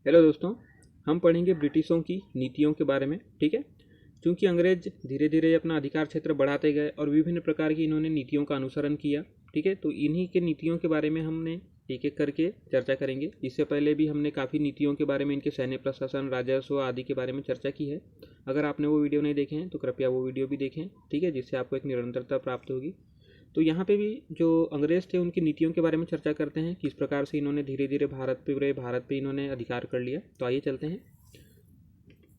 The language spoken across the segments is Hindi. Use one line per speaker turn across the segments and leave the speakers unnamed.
हेलो दोस्तों, हम पढ़ेंगे ब्रिटिशों की नीतियों के बारे में। ठीक है। क्योंकि अंग्रेज धीरे धीरे अपना अधिकार क्षेत्र बढ़ाते गए और विभिन्न प्रकार की इन्होंने नीतियों का अनुसरण किया। ठीक है, तो इन्हीं के नीतियों के बारे में हमने एक एक करके चर्चा करेंगे। इससे पहले भी हमने काफ़ी नीतियों के बारे में, इनके सैन्य प्रशासन, राजस्व आदि के बारे में चर्चा की है। अगर आपने वो वीडियो नहीं देखे हैं तो कृपया वो वीडियो भी देखें। ठीक है, जिससे आपको एक निरंतरता प्राप्त होगी। तो यहाँ पे भी जो अंग्रेज थे उनकी नीतियों के बारे में चर्चा करते हैं, किस प्रकार से इन्होंने धीरे धीरे भारत पे इन्होंने अधिकार कर लिया। तो आइए चलते हैं।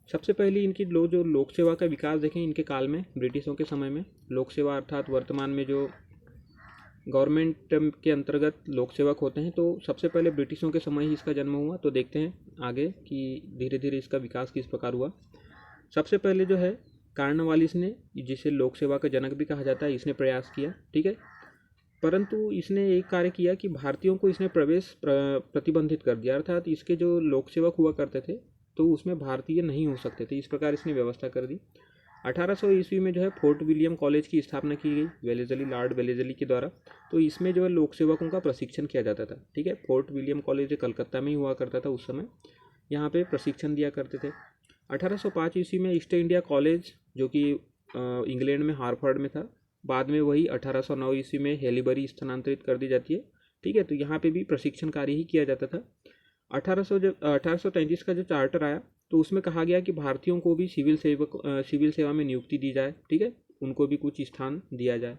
सबसे पहले इनकी जो लोक सेवा का विकास देखें, इनके काल में ब्रिटिशों के समय में लोक सेवा अर्थात वर्तमान में जो गवर्नमेंट के अंतर्गत लोक सेवक होते हैं, तो सबसे पहले ब्रिटिशों के समय ही इसका जन्म हुआ। तो देखते हैं आगे कि धीरे धीरे इसका विकास किस प्रकार हुआ। सबसे पहले जो है कार्नवालिस ने, जिसे लोक सेवा का जनक भी कहा जाता है, इसने प्रयास किया। ठीक है, परंतु इसने एक कार्य किया कि भारतीयों को इसने प्रवेश प्रतिबंधित कर दिया, अर्थात इसके जो लोक सेवक हुआ करते थे तो उसमें भारतीय नहीं हो सकते थे। इस प्रकार इसने व्यवस्था कर दी। 1800 ईस्वी में जो है फोर्ट विलियम कॉलेज की स्थापना की गई वेलेजली, लॉर्ड वेलेजली के द्वारा। तो इसमें जो है लोक सेवकों का प्रशिक्षण किया जाता था। ठीक है, फोर्ट विलियम कॉलेज कलकत्ता में ही हुआ करता था उस समय। यहाँ पे प्रशिक्षण दिया करते थे। 1805 ईस्वी में ईस्ट इंडिया कॉलेज, जो कि इंग्लैंड में हार्वर्ड में था, बाद में वही 1809 ईस्वी में हेलीबरी स्थानांतरित कर दी जाती है। ठीक है, तो यहाँ पे भी प्रशिक्षण कार्य ही किया जाता था। 1833 का जो चार्टर आया तो उसमें कहा गया कि भारतीयों को भी सिविल सेवा में नियुक्ति दी जाए। ठीक है, उनको भी कुछ स्थान दिया जाए।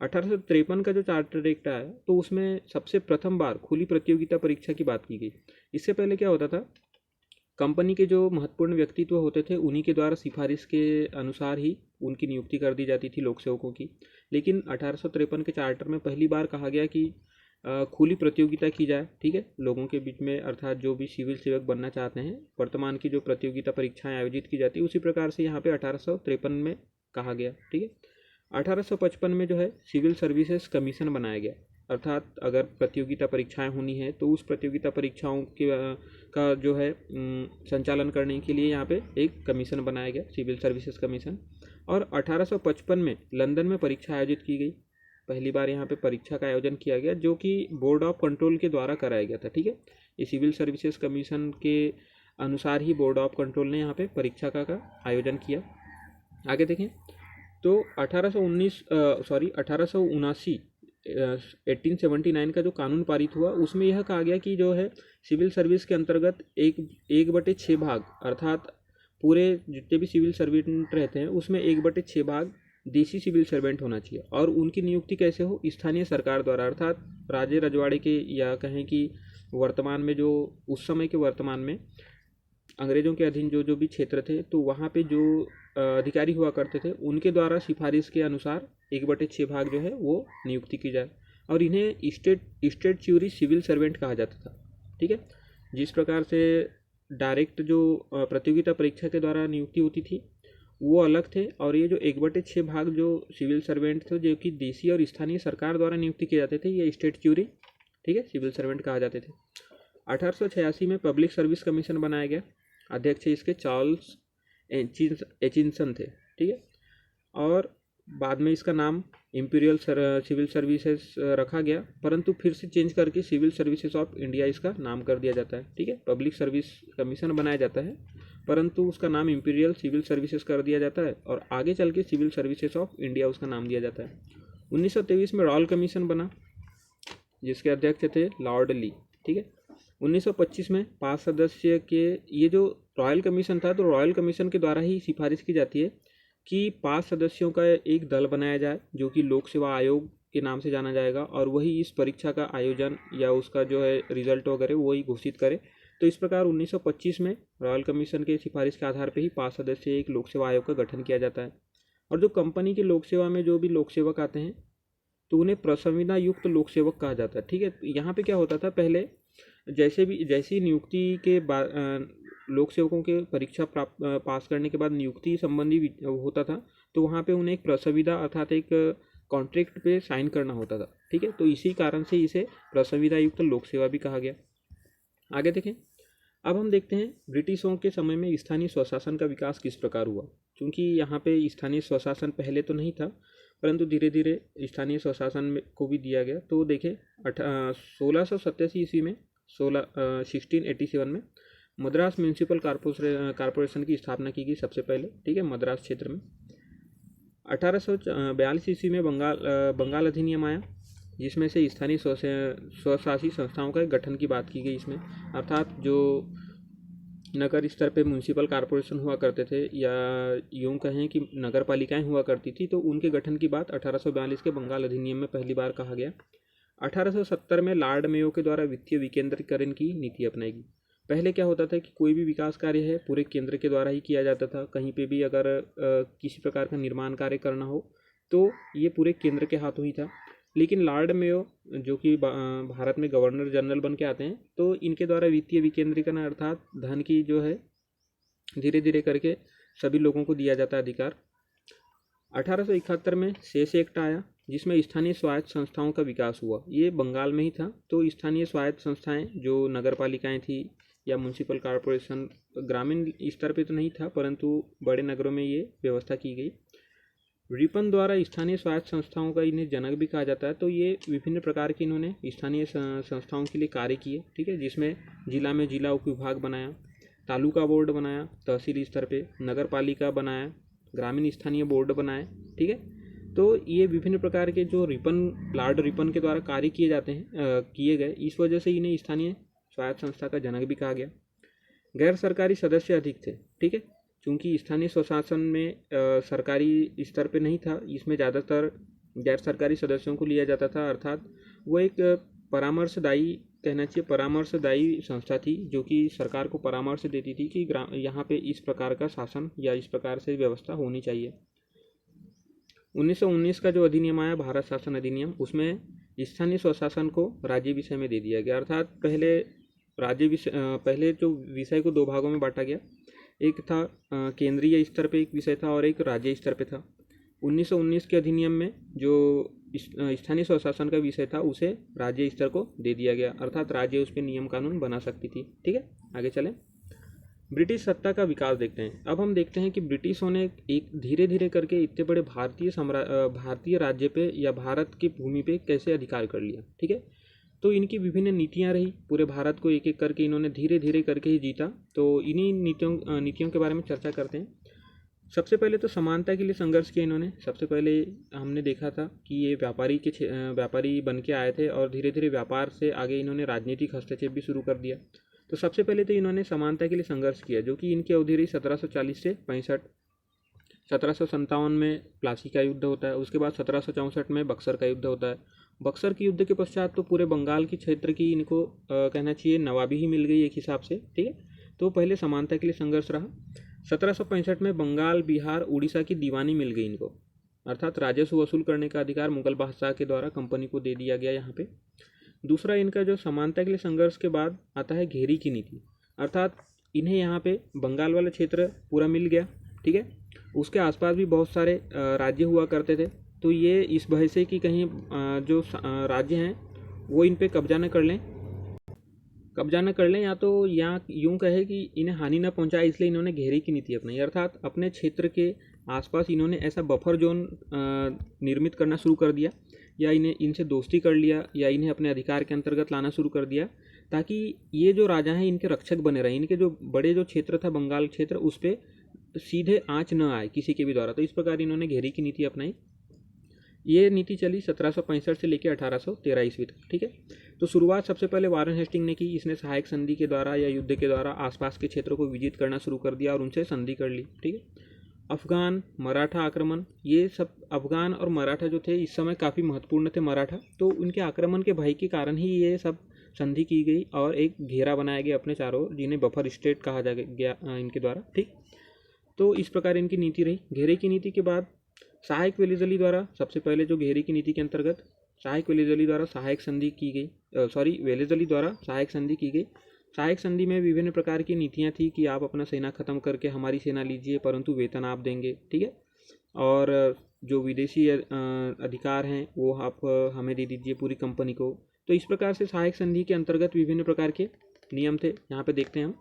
1853 का जो चार्टर एक्ट आया तो उसमें सबसे प्रथम बार खुली प्रतियोगिता परीक्षा की बात की गई। इससे पहले क्या होता था, कंपनी के जो महत्वपूर्ण व्यक्तित्व होते थे उन्हीं के द्वारा सिफारिश के अनुसार ही उनकी नियुक्ति कर दी जाती थी लोक सेवकों की। लेकिन 1853 के चार्टर में पहली बार कहा गया कि खुली प्रतियोगिता की जाए। ठीक है, लोगों के बीच में, अर्थात जो भी सिविल सेवक बनना चाहते हैं, वर्तमान की जो प्रतियोगिता परीक्षाएं आयोजित की जाती है उसी प्रकार से यहाँ पे 1853 में कहा गया। ठीक है, 1855 में जो है सिविल सर्विसेज कमीशन बनाया गया, अर्थात अगर प्रतियोगिता परीक्षाएं होनी है तो उस प्रतियोगिता परीक्षाओं के का जो है संचालन करने के लिए यहाँ पे एक कमीशन बनाया गया, सिविल सर्विसेज कमीशन। और 1855 में लंदन में परीक्षा आयोजित की गई। पहली बार यहाँ पे परीक्षा का आयोजन किया गया, जो कि बोर्ड ऑफ कंट्रोल के द्वारा कराया गया था। ठीक है, ये सिविल सर्विसेज कमीशन के अनुसार ही बोर्ड ऑफ कंट्रोल ने यहाँ पे परीक्षा का आयोजन किया। आगे देखें तो 1879 1879 का जो कानून पारित हुआ उसमें यह कहा गया कि जो है सिविल सर्विस के अंतर्गत 1/6 भाग, अर्थात पूरे जितने भी सिविल सर्वेंट रहते हैं उसमें 1/6 भाग देसी सिविल सर्वेंट होना चाहिए। और उनकी नियुक्ति कैसे हो, स्थानीय सरकार द्वारा, अर्थात राजे रजवाड़े के, या कहें कि वर्तमान में जो उस समय के वर्तमान में अंग्रेजों के अधीन जो जो भी क्षेत्र थे तो वहाँ पे जो अधिकारी हुआ करते थे उनके द्वारा सिफारिश के अनुसार 1/6 भाग जो है वो नियुक्ति की जाए। और इन्हें स्टेट्यूटरी सिविल सर्वेंट कहा जाता था। ठीक है, जिस प्रकार से डायरेक्ट जो प्रतियोगिता परीक्षा के द्वारा नियुक्ति होती थी वो अलग थे, और ये जो 1/6 भाग जो सिविल सर्वेंट थे जो कि देसी और स्थानीय सरकार द्वारा नियुक्ति किए जाते थे, ये स्टेट्यूटरी, ठीक है, सिविल सर्वेंट कहा जाते थे। 1886 में पब्लिक सर्विस कमीशन बनाया गया। अध्यक्ष इसके चार्ल्स एचिंसन थे। ठीक है, और बाद में इसका नाम इंपीरियल सिविल सर्विसेज रखा गया, परंतु फिर से चेंज करके सिविल सर्विसेज ऑफ इंडिया इसका नाम कर दिया जाता है। ठीक है, पब्लिक सर्विस कमीशन बनाया जाता है परंतु उसका नाम इंपीरियल सिविल सर्विसेज कर दिया जाता है, और आगे चल के सिविल सर्विसेज ऑफ इंडिया उसका नाम दिया जाता है। 1923 में रॉयल कमीशन बना, जिसके अध्यक्ष थे लॉर्ड ली। ठीक है, 1925 में 5 सदस्य के ये जो रॉयल कमीशन था, तो रॉयल कमीशन के द्वारा ही सिफारिश की जाती है कि 5 सदस्यों का एक दल बनाया जाए जो कि लोक सेवा आयोग के नाम से जाना जाएगा, और वही इस परीक्षा का आयोजन या उसका जो है रिजल्ट वगैरह वही घोषित करे। तो इस प्रकार 1925 में रॉयल कमीशन के सिफारिश के आधार पर ही 5 सदस्यीय एक लोक सेवा आयोग का गठन किया जाता है। और जो कंपनी की लोक सेवा में जो भी लोक सेवक आते हैं तो उन्हें प्रसंविदा युक्त लोक सेवक कहा जाता है। ठीक है, यहाँ पे क्या होता था, पहले जैसी नियुक्ति के बाद लोक सेवकों के परीक्षा पास करने के बाद नियुक्ति संबंधी होता था, तो वहाँ पे उन्हें एक प्रसंविदा अर्थात एक कॉन्ट्रैक्ट पे साइन करना होता था। ठीक है, तो इसी कारण से इसे प्रसंविदा युक्त लोक सेवा भी कहा गया। आगे देखें, अब हम देखते हैं ब्रिटिशों के समय में स्थानीय स्वशासन का विकास किस प्रकार हुआ। क्योंकि यहाँ पे स्थानीय स्वशासन पहले तो नहीं था, परंतु धीरे धीरे स्थानीय स्वशासन को भी दिया गया। तो देखें 1687 ईस्वी में 1687 में मद्रास म्यूनिसिपल कॉरपोरेशन की स्थापना की गई सबसे पहले, ठीक है, मद्रास क्षेत्र में। 1842 ईस्वी में बंगाल अधिनियम आया, जिसमें से स्थानीय स्वशासी संस्थाओं का गठन की बात की गई इसमें, अर्थात जो नगर स्तर पे म्यूनिसिपल कॉरपोरेशन हुआ करते थे या यूँ कहें कि नगर पालिकाएँ हुआ करती थी, तो उनके गठन की बात 1842 के बंगाल अधिनियम में पहली बार कहा गया। 1870 में लॉर्ड मेयो के द्वारा वित्तीय विकेंद्रीकरण की नीति अपनाई गई। पहले क्या होता था कि कोई भी विकास कार्य है पूरे केंद्र के द्वारा ही किया जाता था। कहीं पे भी अगर किसी प्रकार का निर्माण कार्य करना हो तो ये पूरे केंद्र के हाथों ही था। लेकिन लॉर्ड मेयो जो कि भारत में गवर्नर जनरल बन के आते हैं, तो इनके द्वारा वित्तीय विकेंद्रीकरण अर्थात धन की जो है धीरे धीरे करके सभी लोगों को दिया जाता है अधिकार। 1871 में शेष एक्ट आया, जिसमें स्थानीय स्वायत्त संस्थाओं का विकास हुआ। ये बंगाल में ही था, तो स्थानीय स्वायत्त संस्थाएं जो नगर पालिकाएँ थी या म्यूनिसिपल कॉरपोरेशन, ग्रामीण स्तर पे तो नहीं था परंतु बड़े नगरों में ये व्यवस्था की गई। रिपन द्वारा स्थानीय स्वायत्त संस्थाओं का इन्हें जनक भी कहा जाता है। तो ये विभिन्न प्रकार के इन्होंने स्थानीय संस्थाओं के लिए कार्य किए, ठीक है, जिसमें जिला में जिला उप विभाग बनाया, तालुका बोर्ड बनाया, तहसील स्तर पे नगर पालिका बनाया, ग्रामीण स्थानीय बोर्ड बनाए, ठीक है। तो ये विभिन्न प्रकार के जो लॉर्ड रिपन के द्वारा कार्य किए जाते हैं किए गए, इस वजह से इन्हें स्थानीय स्वायत्त संस्था का जनक भी कहा गया। गैर सरकारी सदस्य अधिक थे, ठीक है, चूँकि स्थानीय स्वशासन में सरकारी स्तर पे नहीं था, इसमें ज़्यादातर गैर सरकारी सदस्यों को लिया जाता था, अर्थात वो एक परामर्शदायी कहना चाहिए परामर्शदायी संस्था थी, जो कि सरकार को परामर्श देती थी कि यहाँ पे इस प्रकार का शासन या इस प्रकार से व्यवस्था होनी चाहिए। 1919 का जो अधिनियम आया, भारत शासन अधिनियम, उसमें स्थानीय स्वशासन को राज्य विषय में दे दिया गया, अर्थात पहले जो विषय को दो भागों में बांटा गया, एक था केंद्रीय स्तर पे एक विषय था और एक राज्य स्तर पे था। 1919 के अधिनियम में जो स्थानीय स्वशासन का विषय था उसे राज्य स्तर को दे दिया गया, अर्थात राज्य उस पर नियम कानून बना सकती थी, ठीक है। आगे चलें, ब्रिटिश सत्ता का विकास देखते हैं। अब हम देखते हैं कि ब्रिटिशों ने एक धीरे धीरे करके इतने बड़े भारतीय राज्य पे या भारत की भूमि पे कैसे अधिकार कर लिया, ठीक है। तो इनकी विभिन्न नीतियां रही, पूरे भारत को एक एक करके इन्होंने धीरे धीरे करके ही जीता। तो इन्हीं नीतियों के बारे में चर्चा करते हैं। सबसे पहले तो समानता के लिए संघर्ष किया इन्होंने। सबसे पहले हमने देखा था कि ये व्यापारी बन के आए थे और धीरे धीरे व्यापार से आगे इन्होंने राजनीतिक हस्तक्षेप भी शुरू कर दिया। तो सबसे पहले तो इन्होंने समानता के लिए संघर्ष किया, जो कि इनकी अवधि रही 1740 से 65। 1757 में प्लासी का युद्ध होता है, उसके बाद 1764 में बक्सर का युद्ध होता है। बक्सर के युद्ध के पश्चात तो पूरे बंगाल की क्षेत्र की इनको कहना चाहिए नवाबी ही मिल गई एक हिसाब से, ठीक है। तो पहले समानता के लिए संघर्ष रहा। 1765 में बंगाल, बिहार, उड़ीसा की दीवानी मिल गई इनको, अर्थात राजस्व वसूल करने का अधिकार मुगल बादशाह के द्वारा कंपनी को दे दिया गया यहाँ पे। दूसरा इनका जो समानता के लिए संघर्ष के बाद आता है घेरी की नीति, अर्थात इन्हें यहाँ पे बंगाल वाला क्षेत्र पूरा मिल गया, ठीक है। उसके आसपास भी बहुत सारे राज्य हुआ करते थे, तो ये इस भय से कि कहीं जो राज्य हैं वो इन पे कब्जा न कर लें या तो यहाँ यूँ कहे कि इन्हें हानि न पहुँचाए, इसलिए इन्होंने घेरे की नीति अपनाई, अर्थात अपने क्षेत्र के आसपास इन्होंने ऐसा बफर जोन निर्मित करना शुरू कर दिया या इनसे दोस्ती कर लिया या इन्हें अपने अधिकार के अंतर्गत लाना शुरू कर दिया, ताकि ये जो राजा हैं इनके रक्षक बने रहे। इनके जो बड़े जो क्षेत्र था बंगाल क्षेत्र, उस पर सीधे आँच न आए किसी के भी द्वारा। तो इस प्रकार इन्होंने घेरी की नीति अपनाई। ये नीति चली 1765 से लेकर 1813 ईस्वी तक, ठीक है। तो शुरुआत सबसे पहले वारेन हेस्टिंग ने की। इसने सहायक संधि के द्वारा या युद्ध के द्वारा आसपास के क्षेत्रों को विजित करना शुरू कर दिया और उनसे संधि कर ली, ठीक है। अफगान मराठा आक्रमण, ये सब अफगान और मराठा जो थे इस समय काफ़ी महत्वपूर्ण थे मराठा, तो उनके आक्रमण के भय के कारण ही ये सब संधि की गई और एक घेरा बनाया गया अपने चारों, जिन्हें बफर स्टेट कहा जा गया इनके द्वारा, ठीक। तो इस प्रकार इनकी नीति रही। घेरे की नीति के बाद सहायक वेलीजली द्वारा सबसे पहले जो घेरे की नीति के अंतर्गत सहायक वेलीजली द्वारा सहायक संधि की गई, वेलीजली द्वारा सहायक संधि की गई। सहायक संधि में विभिन्न प्रकार की नीतियां थी कि आप अपना सेना खत्म करके हमारी सेना लीजिए, परंतु वेतन आप देंगे, ठीक है, और जो विदेशी अधिकार हैं वो आप हमें दे दीजिए पूरी कंपनी को। तो इस प्रकार से सहायक संधि के अंतर्गत विभिन्न प्रकार के नियम थे। यहाँ पे देखते हैं हम,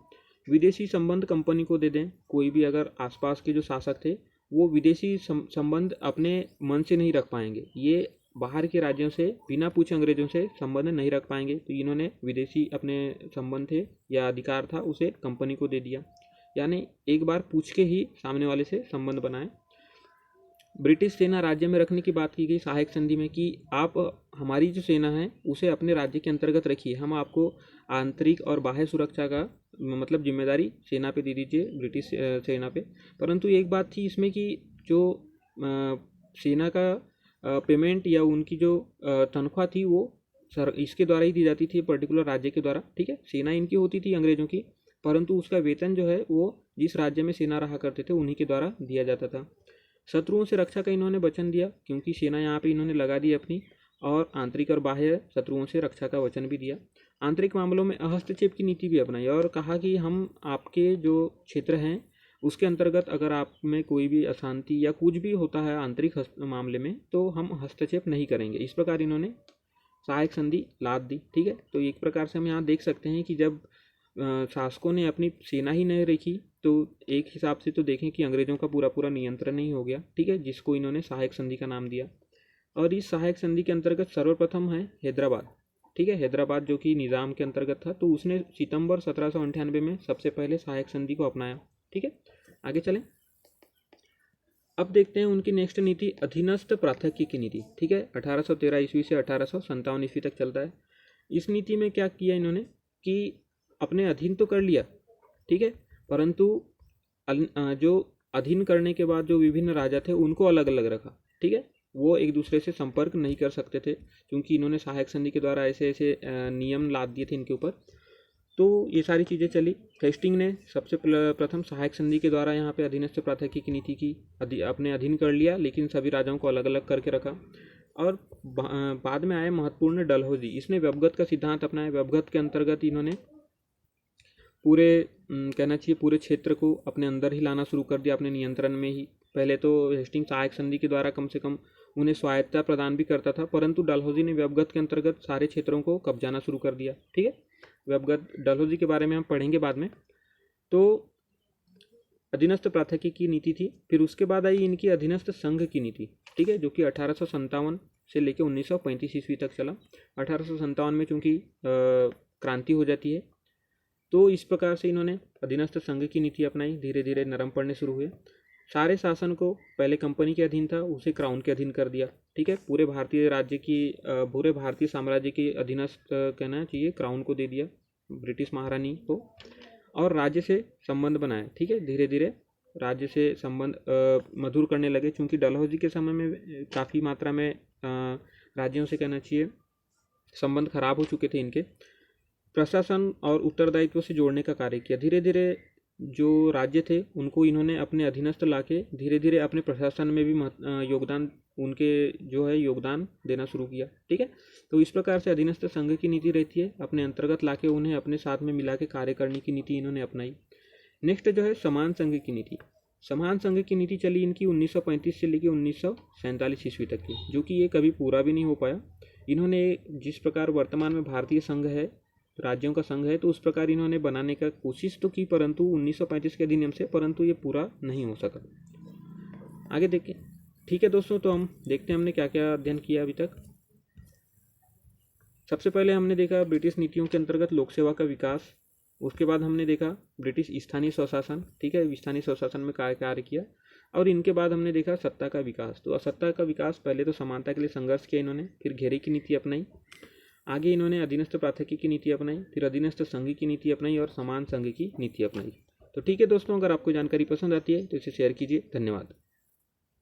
विदेशी संबंध कंपनी को दे दें। कोई भी अगर आसपास के जो शासक थे वो विदेशी संबंध अपने मन से नहीं रख पाएंगे, ये बाहर के राज्यों से बिना पूछे अंग्रेजों से संबंध नहीं रख पाएंगे, तो इन्होंने विदेशी अपने संबंध थे या अधिकार था उसे कंपनी को दे दिया, यानी एक बार पूछ के ही सामने वाले से संबंध बनाए। ब्रिटिश सेना राज्य में रखने की बात की गई सहायक संधि में कि आप हमारी जो सेना है उसे अपने राज्य के अंतर्गत रखिए, हम आपको आंतरिक और बाह्य सुरक्षा का मतलब जिम्मेदारी सेना पे दे दीजिए, ब्रिटिश सेना पे। परंतु एक बात थी इसमें कि जो सेना का पेमेंट या उनकी जो तनख्वाह थी वो इसके द्वारा ही दी जाती थी, पर्टिकुलर राज्य के द्वारा, ठीक है। सेना इनकी होती थी अंग्रेजों की, परंतु उसका वेतन जो है वो जिस राज्य में सेना रहा करते थे उन्हीं के द्वारा दिया जाता था। शत्रुओं से रक्षा का इन्होंने वचन दिया, क्योंकि सेना यहाँ पे इन्होंने लगा दी अपनी, और आंतरिक और बाह्य शत्रुओं से रक्षा का वचन भी दिया। आंतरिक मामलों में हस्तक्षेप की नीति भी अपनाई और कहा कि हम आपके जो क्षेत्र हैं उसके अंतर्गत अगर आप में कोई भी अशांति या कुछ भी होता है आंतरिक मामले में तो हम हस्तक्षेप नहीं करेंगे। इस प्रकार इन्होंने सहायक संधि लाद दी, ठीक है। तो एक प्रकार से हम यहाँ देख सकते हैं कि जब शासकों ने अपनी सेना ही नहीं रखी तो एक हिसाब से तो देखें कि अंग्रेजों का पूरा पूरा नियंत्रण नहीं हो गया, ठीक है, जिसको इन्होंने सहायक संधि का नाम दिया। और इस सहायक संधि के अंतर्गत सर्वप्रथम है हैदराबाद, ठीक है, हैदराबाद जो कि निज़ाम के अंतर्गत था, तो उसने सितंबर 1798 में सबसे पहले सहायक संधि को अपनाया, ठीक है। आगे चलें, अब देखते हैं उनकी नेक्स्ट नीति अधीनस्थ प्राथक्य की नीति, ठीक है। 1813 ईस्वी से 1857 ईस्वी तक चलता है। इस नीति में क्या किया इन्होंने कि अपने अधीन तो कर लिया, ठीक है, परंतु जो अधीन करने के बाद जो विभिन्न राजा थे उनको अलग अलग रखा, ठीक है। वो एक दूसरे से संपर्क नहीं कर सकते थे, क्योंकि इन्होंने सहायक संधि के द्वारा ऐसे ऐसे नियम लाद दिए थे इनके ऊपर। तो ये सारी चीज़ें चली। हेस्टिंग ने सबसे प्रथम सहायक संधि के द्वारा यहाँ पे अधीनस्थ प्राथक्य की नीति की, अपने अधीन कर लिया, लेकिन सभी राजाओं को अलग अलग करके रखा। और बाद में आए महत्वपूर्ण डलहौजी, इसने व्यवगत का सिद्धांत अपनाया। व्यवगत के अंतर्गत इन्होंने पूरे कहना चाहिए पूरे क्षेत्र को अपने अंदर ही लाना शुरू कर दिया, अपने नियंत्रण में ही। पहले तो हेस्टिंग सहायक संधि के द्वारा कम से कम उन्हें स्वायत्तता प्रदान भी करता था, परंतु डलहौजी ने व्यवगत के अंतर्गत सारे क्षेत्रों को कब्जाना शुरू कर दिया, ठीक है। व्यवगत डलहौजी के बारे में हम पढ़ेंगे बाद में। तो अधीनस्थ प्राथक्य की नीति थी। फिर उसके बाद आई इनकी अधीनस्थ संघ की नीति, ठीक है, जो कि 1857 से लेकर 1935 ईस्वी तक चला। 1857 में चूँकि क्रांति हो जाती है, तो इस प्रकार से इन्होंने अधीनस्थ संघ की नीति अपनाई। धीरे धीरे नरम पड़ने शुरू हुए। सारे शासन को पहले कंपनी के अधीन था, उसे क्राउन के अधीन कर दिया, ठीक है। पूरे भारतीय साम्राज्य के अधीनस्थ कहना चाहिए क्राउन को दे दिया, ब्रिटिश महारानी को, और राज्य से संबंध बनाए, ठीक है। धीरे धीरे राज्य से संबंध मधुर करने लगे, क्योंकि डलहौजी के समय में काफ़ी मात्रा में राज्यों से कहना चाहिए संबंध खराब हो चुके थे इनके। प्रशासन और उत्तरदायित्व से जोड़ने का कार्य किया। धीरे धीरे जो राज्य थे उनको इन्होंने अपने अधीनस्थ लाके धीरे धीरे अपने प्रशासन में भी योगदान देना शुरू किया, ठीक है। तो इस प्रकार से अधीनस्थ संघ की नीति रहती है, अपने अंतर्गत लाके उन्हें अपने साथ में मिला के कार्य करने की नीति इन्होंने अपनाई। नेक्स्ट जो है समान संघ की नीति। समान संघ की नीति चली इनकी 1935 से लेकर 1947 ईस्वी तक की, जो कि ये कभी पूरा भी नहीं हो पाया। इन्होंने जिस प्रकार वर्तमान में भारतीय संघ है, राज्यों का संघ है, तो उस प्रकार इन्होंने बनाने का कोशिश तो की, परंतु 1935 के अधिनियम से, परंतु ये पूरा नहीं हो सका। आगे देखें, ठीक है दोस्तों, तो हम देखते हैं हमने क्या क्या अध्ययन किया अभी तक। सबसे पहले हमने देखा ब्रिटिश नीतियों के अंतर्गत लोक सेवा का विकास। उसके बाद हमने देखा ब्रिटिश स्थानीय स्वशासन, ठीक है, स्थानीय स्वशासन में कार्य किया। और इनके बाद हमने देखा सत्ता का विकास। तो सत्ता का विकास, पहले तो समानता के लिए संघर्ष किया इन्होंने, फिर घेरे की नीति अपनाई, आगे इन्होंने अधीनस्थ प्राथक्य की नीति अपनाई, फिर अधीनस्थ संघ की नीति अपनाई और समान संघ की नीति अपनाई। तो ठीक है दोस्तों, अगर आपको जानकारी पसंद आती है तो इसे शेयर कीजिए। धन्यवाद।